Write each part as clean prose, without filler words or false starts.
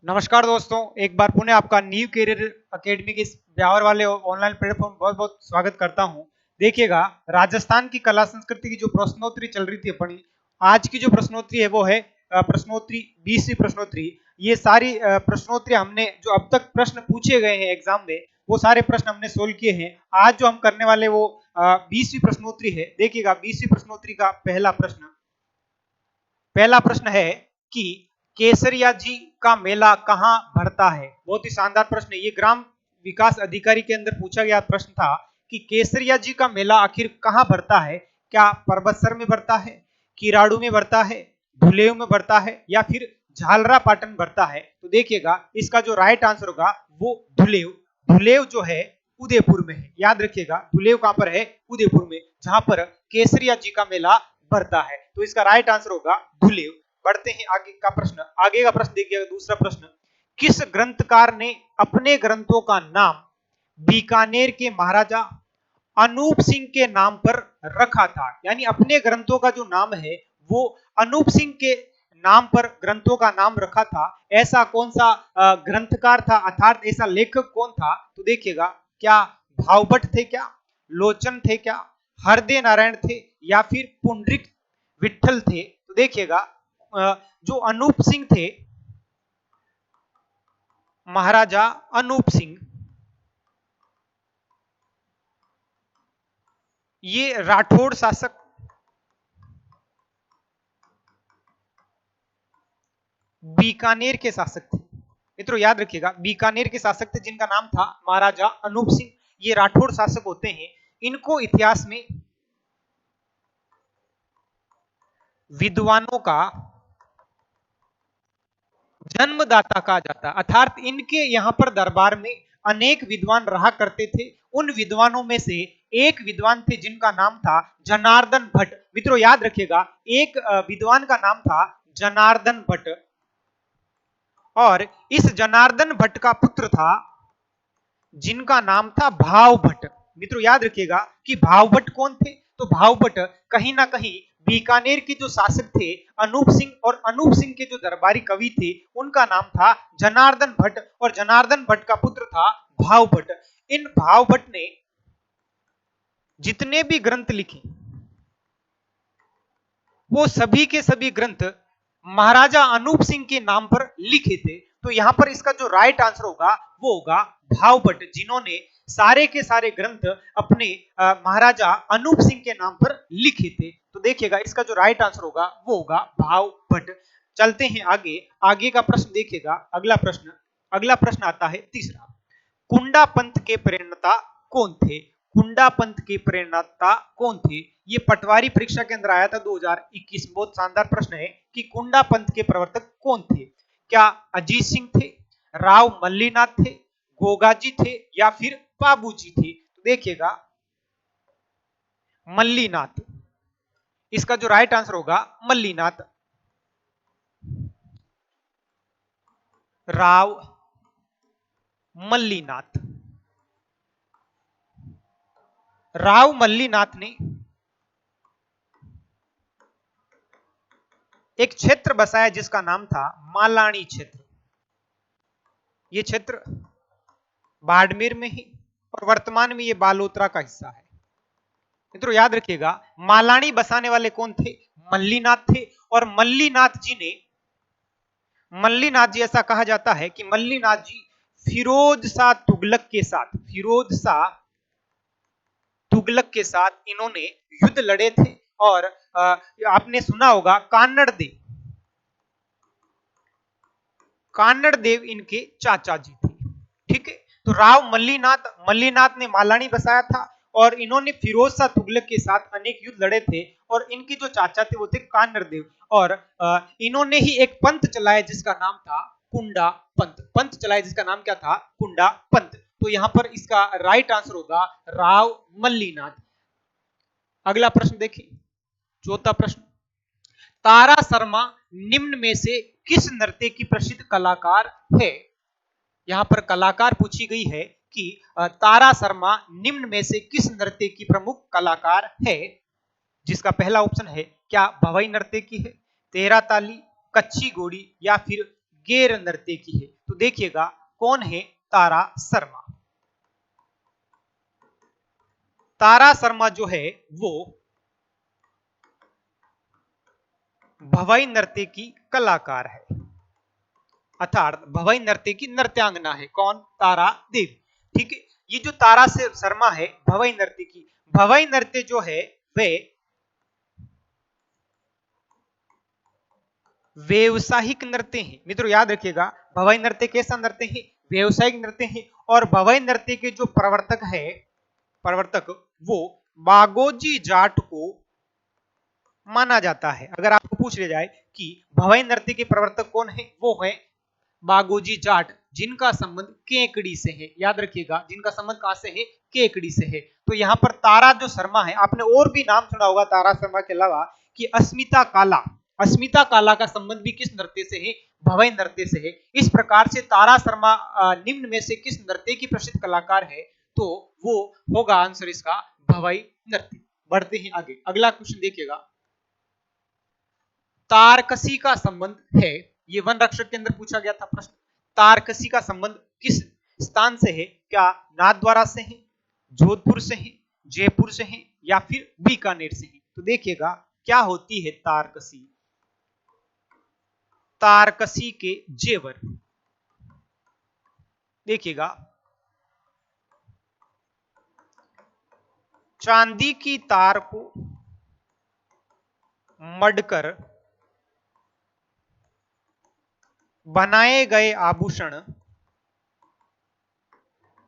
नमस्कार दोस्तों, एक बार पुनः आपका न्यू करियर अकेडमी के इस ब्यावर वाले ऑनलाइन प्लेटफॉर्म बहुत बहुत स्वागत करता हूं। देखिएगा, राजस्थान की कला संस्कृति की जो प्रश्नोत्तरी चल रही थी अपनी, आज की जो प्रश्नोत्तरी है वो है प्रश्नोत्तरी 20वीं प्रश्नोत्तरी। ये सारी प्रश्नोत्तरी हमने जो अब तक प्रश्न पूछे गए हैं एग्जाम में, वो सारे प्रश्न हमने सोल्व किए हैं। आज जो हम करने वाले वो 20वीं प्रश्नोत्तरी है। देखिएगा, 20वीं प्रश्नोत्तरी का पहला प्रश्न है कि केसरिया जी का मेला कहाँ भरता है। बहुत ही शानदार प्रश्न है। ये ग्राम विकास अधिकारी के अंदर पूछा गया प्रश्न था कि केसरिया जी का मेला आखिर कहाँ भरता है। क्या परबतसर में भरता है, किराड़ू में भरता है, धुलेव में भरता है या फिर झालरा पाटन भरता है। तो देखिएगा, इसका जो राइट आंसर होगा वो धुलेव। धुलेव जो है उदयपुर में है। याद रखिएगा, धुलेव कहां पर है? उदयपुर में, जहां पर केसरिया जी का मेला भरता है। तो इसका राइट आंसर होगा धुलेव। बढ़ते हैं आगे का प्रश्न। आगे का प्रश्न देखिएगा, दूसरा प्रश्न, किस ग्रंथकार ने अपने ग्रंथों का नाम बीकानेर के महाराजा अनूप सिंह के नाम पर रखा था। यानी अपने ग्रंथों का जो नाम है वो अनूप सिंह के नाम पर ग्रंथों का नाम रखा था। ऐसा कौन सा ग्रंथकार था, अर्थात ऐसा लेखक कौन था? तो देखिएगा, क्या भावभट्ट थे, क्या लोचन थे, क्या हरदे नारायण थे या फिर पुंडरीक विठल थे। तो देखिएगा, जो अनूप सिंह थे, महाराजा अनूप सिंह, ये राठौड़ शासक बीकानेर के शासक थे। मित्रों याद रखिएगा, बीकानेर के शासक थे जिनका नाम था महाराजा अनूप सिंह। ये राठौड़ शासक होते हैं। इनको इतिहास में विद्वानों का जन्मदाता कहा जाता है। अर्थात इनके यहाँ पर दरबार में अनेक विद्वान रहा करते थे। उन विद्वानों में से एक विद्वान थे जिनका नाम था जनार्दन भट्ट। मित्रों याद रखिएगा, एक विद्वान का नाम था जनार्दन भट्ट और इस जनार्दन भट्ट का पुत्र था जिनका नाम था भावभट्ट। मित्रों याद रखिएगा कि भावभट्ट कौन थे? तो भावभट्ट कहीं ना कहीं बीकानेर के जो शासक थे अनूप सिंह, और अनूप सिंह के जो दरबारी कवि थे उनका नाम था जनार्दन भट्ट, और जनार्दन भट्ट का पुत्र था भावभट्ट। इन भावभट्ट ने जितने भी ग्रंथ लिखे वो सभी के सभी ग्रंथ महाराजा अनूप सिंह के नाम पर लिखे थे। तो यहां पर इसका जो राइट आंसर होगा वो होगा भावभट्ट, जिन्होंने सारे के सारे ग्रंथ अपने महाराजा अनूप सिंह के नाम पर लिखे थे। तो देखिएगा, इसका जो राइट आंसर होगा वो होगा भावभट्ट। चलते हैं आगे। आगे का प्रश्न देखिएगा, अगला प्रश्न आता है तीसरा। कुंडा पंथ के प्रेरणता कौन थे? कुंडा पंथ के प्रेरणता कौन थे? ये पटवारी परीक्षा के अंदर आया था 2021 में। बहुत शानदार प्रश्न है कि कुंडा पंथ के प्रवर्तक कौन थे। क्या अजीत सिंह थे, राव मल्लीनाथ थे, गोगाजी थे या फिर बाबूजी थे? तो देखिएगा, मल्लीनाथ। इसका जो राइट आंसर होगा मल्लीनाथ। राव मल्लीनाथ। राव मल्लीनाथ ने एक क्षेत्र बसाया जिसका नाम था मालानी क्षेत्र। यह क्षेत्र बाड़मेर में ही और वर्तमान में यह बालोतरा का हिस्सा है। मित्रों याद रखिएगा, मालानी बसाने वाले कौन थे? मल्लीनाथ थे। और मल्लीनाथ जी ऐसा कहा जाता है कि मल्लीनाथ जी फिरोज शाह तुगलक के साथ इन्होंने युद्ध लड़े थे। और आपने सुना होगा कान्नड़ देव इनके चाचा जी थे। ठीक है, तो राव मल्लीनाथ ने मालानी बसाया था और इन्होंने फिरोज शाह तुगलक के साथ अनेक युद्ध लड़े थे। और इनके जो चाचा थे वो थे कान्नड़ देव, और इन्होंने ही एक पंथ चलाया जिसका नाम था कुंडा पंथ। तो यहां पर इसका राइट आंसर होगा राव मल्लीनाथ। अगला प्रश्न देखिए, चौथा प्रश्न, तारा शर्मा निम्न में से किस नृत्य की प्रसिद्ध कलाकार है? यहां पर कलाकार पूछी गई है कि तारा शर्मा निम्न में से किस नृत्य की प्रमुख कलाकार है? जिसका पहला ऑप्शन है, क्या भवई नृत्य की है, तेरा ताली, कच्ची घोड़ी या फिर गैर नर्तकी है। तो देखिएगा कौन है, तारा शर्मा। तारा शर्मा जो है वो भवाई नृत्य की कलाकार है, अर्थात भवाई नृत्य की नृत्यांगना है। कौन, तारा देवी। ठीक है, ये जो तारा से शर्मा है भवाई नृत्य की, भवाई नृत्य जो है वे व्यवसायिक नृत्य है। मित्रों याद रखिएगा, भवाई नृत्य कैसा नृत्य है, व्यवसायिक नृत्य है। और भवाई नृत्य के जो प्रवर्तक वो बागोजी जाट को माना जाता है। अगर आपको पूछ लिया जाए कि भवाई नृत्य के प्रवर्तक कौन है, वो है बागोजी जाट, जिनका संबंध केकड़ी से है। याद रखिएगा, जिनका संबंध कहां से है, केकड़ी से है। तो यहाँ पर तारा जो शर्मा है, आपने और भी नाम सुना होगा तारा शर्मा के अलावा, कि अस्मिता काला, अस्मिता काला का संबंध भी किस नृत्य से है, भवाई नृत्य से है। इस प्रकार से तारा शर्मा निम्न में से किस नृत्य की प्रसिद्ध कलाकार है, तो वो होगा आंसर इसका भवाई नृत्य। बढ़ते हैं आगे, अगला क्वेश्चन देखिएगा। तारकसी का संबंध है, ये वन रक्षक के अंदर पूछा गया था प्रश्न। तारकसी का संबंध किस स्थान से है, क्या नाथद्वारा से है, जोधपुर से है, जयपुर से है, या फिर बीकानेर से है। तो देखिएगा क्या होती है तारकसी, तारकसी के जेवर। देखिएगा, चांदी की तार को मढ़कर बनाए गए आभूषण,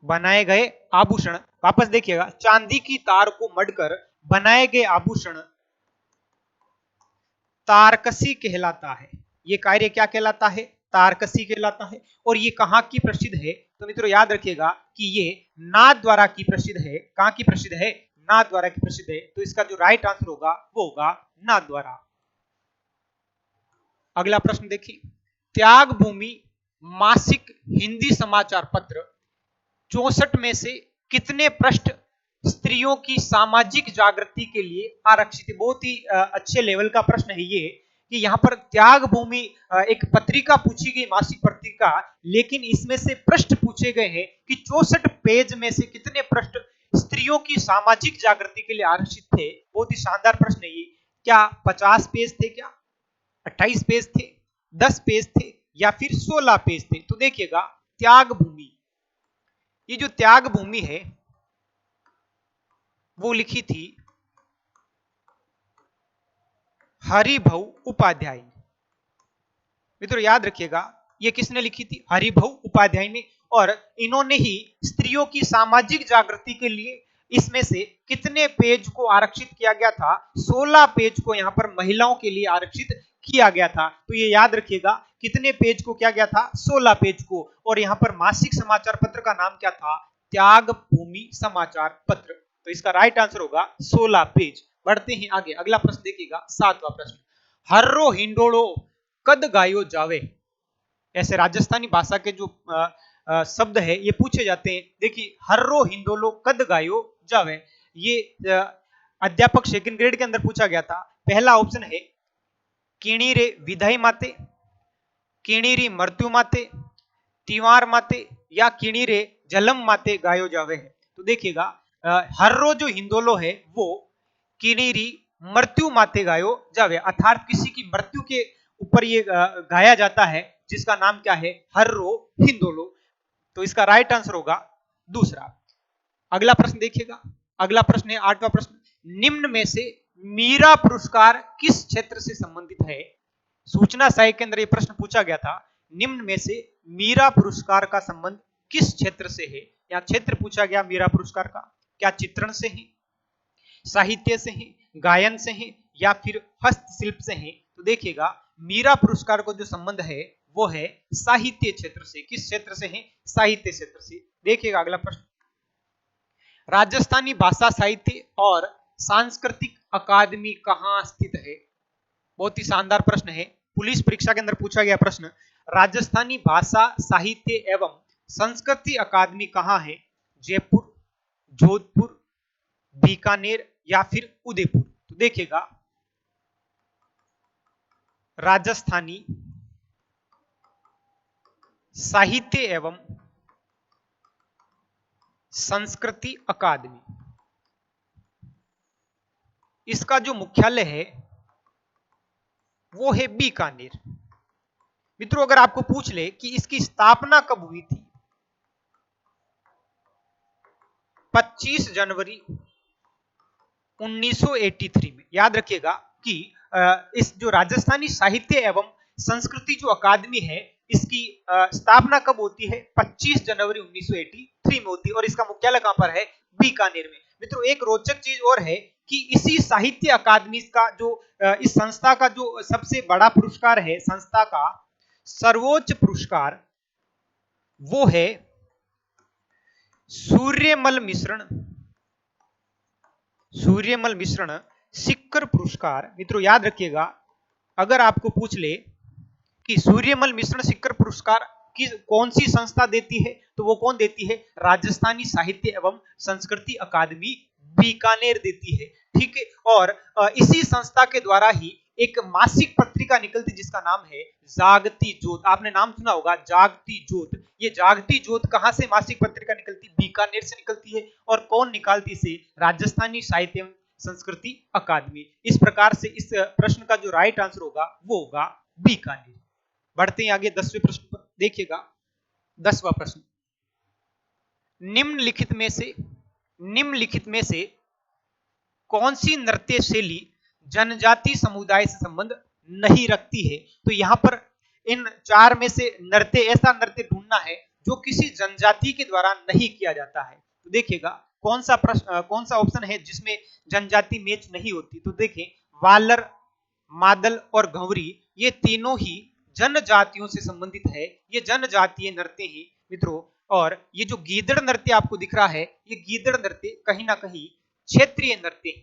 बनाए गए आभूषण, वापस देखिएगा, चांदी की तार को मढ़कर बनाए गए आभूषण तारकसी कहलाता है। ये कार्य क्या कहलाता है, तारकसी कहलाता है। और ये कहां की प्रसिद्ध है, तो मित्रों याद रखिएगा कि ये नाथद्वारा की प्रसिद्ध है। कहां की प्रसिद्ध है, नाथद्वारा की प्रसिद्ध है। तो इसका जो राइट आंसर होगा वो होगा नाथद्वारा। अगला प्रश्न देखिए, त्याग भूमि मासिक हिंदी समाचार पत्र 64 में से कितने पृष्ठ स्त्रियों की सामाजिक जागृति के लिए आरक्षित है। बहुत ही अच्छे लेवल का प्रश्न है ये, कि यहाँ पर त्याग भूमि एक पत्रिका पूछी गई, मासिक पत्रिका, लेकिन इसमें से पृष्ठ पूछे गए हैं कि 64 पेज में से कितने पृष्ठ स्त्रियों की सामाजिक जागृति के लिए आरक्षित थे। बहुत ही शानदार प्रश्न है ये। क्या 50 पेज थे, क्या 28 पेज थे, 10 पेज थे, या फिर 16 पेज थे। तो देखिएगा, त्याग भूमि, ये जो त्याग भूमि है वो लिखी थी हरिभऊ उपाध्याय ने। मित्रों याद रखिएगा, ये किसने लिखी थी, हरिभऊ उपाध्याय ने। और इन्होंने ही स्त्रियों की सामाजिक जागृति के लिए इसमें से कितने पेज को आरक्षित किया गया था, 16 पेज को यहाँ पर महिलाओं के लिए आरक्षित किया गया था। तो ये याद रखिएगा, कितने पेज को किया गया था, 16 पेज को। और यहाँ पर मासिक समाचार पत्र का नाम क्या था, त्याग भूमि समाचार पत्र। तो इसका राइट आंसर होगा 16 पेज। बढ़ते हैं आगे, अगला प्रश्न देखिएगा, 7वां प्रश्न, हर्रो हिंडोलो कद गायो जावे। ऐसे राजस्थानी भाषा के जो शब्द है ये पूछे जाते हैं। देखिए, हर्रो हिंडोलो कद गायो जावे, ये अध्यापक सेकंड ग्रेड के अंदर पूछा गया था। पहला ऑप्शन है किणी रे विदाई माते, किणी री मृत्यु माते, तिवार माते, या किणी रे जलम माते गायो जावे है। तो देखिएगा, हर्रो जो हिंदोलो है वो किनीरी मृत्यु माते गायो जावे, अर्थात किसी की मृत्यु के ऊपर ये गाया जाता है, जिसका नाम क्या है, हर्रो हिंदोलो। तो इसका राइट आंसर होगा दूसरा। अगला प्रश्न देखिएगा, अगला प्रश्न है 8वां प्रश्न, निम्न में से मीरा पुरस्कार किस क्षेत्र से संबंधित है। सूचना साहित्य के अंदर यह प्रश्न पूछा गया था, निम्न में से मीरा पुरस्कार का संबंध किस क्षेत्र से है। या क्षेत्र पूछा गया मीरा पुरस्कार का, क्या चित्रण से है, साहित्य से है, गायन से है, या फिर हस्तशिल्प से है। तो देखिएगा, मीरा पुरस्कार को जो संबंध है वो है साहित्य क्षेत्र से। किस क्षेत्र से है, साहित्य क्षेत्र से। देखिएगा अगला प्रश्न, राजस्थानी भाषा साहित्य और सांस्कृतिक अकादमी कहां स्थित है। बहुत ही शानदार प्रश्न है, पुलिस परीक्षा के अंदर पूछा गया प्रश्न। राजस्थानी भाषा साहित्य एवं संस्कृति अकादमी कहां है, जयपुर, जोधपुर, बीकानेर, या फिर उदयपुर। तो देखिएगा, राजस्थानी साहित्य एवं संस्कृति अकादमी, इसका जो मुख्यालय है वो है बीकानेर। मित्रों अगर आपको पूछ ले कि इसकी स्थापना कब हुई थी, 25 जनवरी 1983 में। याद रखिएगा कि इस जो राजस्थानी साहित्य एवं संस्कृति जो अकादमी है इसकी स्थापना कब होती है, 25 जनवरी 1983 में होती है और इसका मुख्यालय कहां पर है, बीकानेर में। मित्रों एक रोचक चीज और है कि इसी साहित्य अकादमी का जो इस संस्था का जो सबसे बड़ा पुरस्कार है, संस्था का सर्वोच्च पुरस्कार, वो है सूर्यमल मिश्रण सिक्कर पुरस्कार। मित्रों याद रखिएगा अगर आपको पूछ ले कि सूर्यमल मिश्रण सिक्कर पुरस्कार की कौन सी संस्था देती है, तो वो कौन देती है, राजस्थानी साहित्य एवं संस्कृति अकादमी बीकानेर देती है। ठीक है, और इसी संस्था के द्वारा ही एक मासिक पत्रिका निकलती जिसका नाम है जागती ज्योत। आपने नाम सुना होगा जागती ज्योत। ये जागती ज्योत कहां से मासिक पत्रिका निकलती, बीकानेर से निकलती है। और कौन निकालती इसे, राजस्थानी साहित्य एवं संस्कृति अकादमी। इस प्रकार से इस प्रश्न का जो राइट आंसर होगा वो होगा बीकानेर। बढ़ते हैं आगे 10वें प्रश्न पर, देखिएगा 10वां प्रश्न, निम्नलिखित में से कौन सी नृत्य शैली जनजाति समुदाय से संबंध नहीं रखती है। तो यहां पर इन चार में से ऐसा नृत्य ढूंढना है जो किसी जनजाति के द्वारा नहीं किया जाता है। तो देखिएगा कौन सा ऑप्शन है जिसमें जनजाति मैच नहीं होती। तो देखें वालर, मादल और घंवरी ये तीनों ही जनजातियों से संबंधित है, ये जनजातीय नृत्य है मित्रों। और ये जो गीदड़ नृत्य आपको दिख रहा है, ये गीदड़ नृत्य कहीं ना कहीं क्षेत्रीय नृत्य है।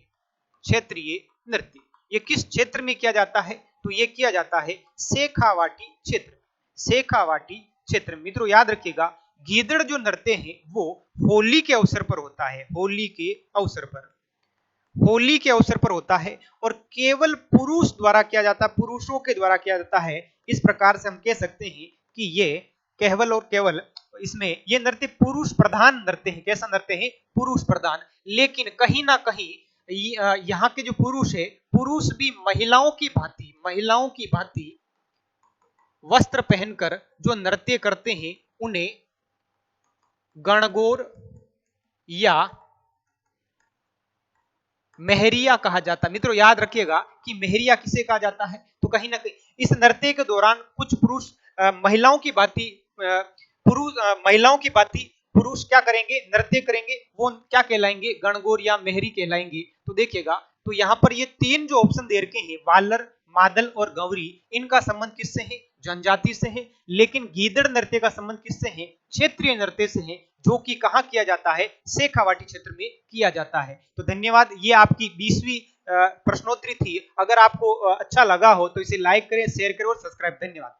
क्षेत्रीय नृत्य ये किस क्षेत्र में किया जाता है, तो ये किया जाता है शेखावाटी क्षेत्र। शेखावाटी क्षेत्र मित्रों याद रखिएगा गीदड़ जो नृत्य है वो होली के अवसर पर होता है, होली के अवसर पर होता है और केवल पुरुष द्वारा किया जाता है, पुरुषों के द्वारा किया जाता है। इस प्रकार से हम कह सकते हैं कि ये केवल इसमें ये नृत्य पुरुष प्रधान नृत्य है। कैसा नृत्य है, पुरुष प्रधान। लेकिन कहीं ना कहीं यहाँ के जो पुरुष है, पुरुष भी महिलाओं की भांति वस्त्र पहनकर जो नृत्य करते हैं उन्हें गणगौर या मेहरिया कहा जाता है। मित्रों याद रखिएगा कि मेहरिया किसे कहा जाता है, तो कहीं ना कहीं इस नृत्य के दौरान कुछ पुरुष महिलाओं की भांति पुरुष क्या करेंगे, नृत्य करेंगे, वो क्या कहलाएंगे, गणगौर या मेहरी कहलाएंगे। तो देखिएगा तो यहाँ पर ये तीन जो ऑप्शन दे रखे हैं वालर, मादल और गौरी, इनका संबंध किससे है, जनजाति से है। लेकिन गीदड़ नृत्य का संबंध किससे है, क्षेत्रीय नृत्य से है, जो कि कहाँ किया जाता है, शेखावाटी क्षेत्र में किया जाता है। तो धन्यवाद, ये आपकी 20वीं प्रश्नोत्तरी थी। अगर आपको अच्छा लगा हो तो इसे लाइक करें, शेयर करें और सब्सक्राइब। धन्यवाद।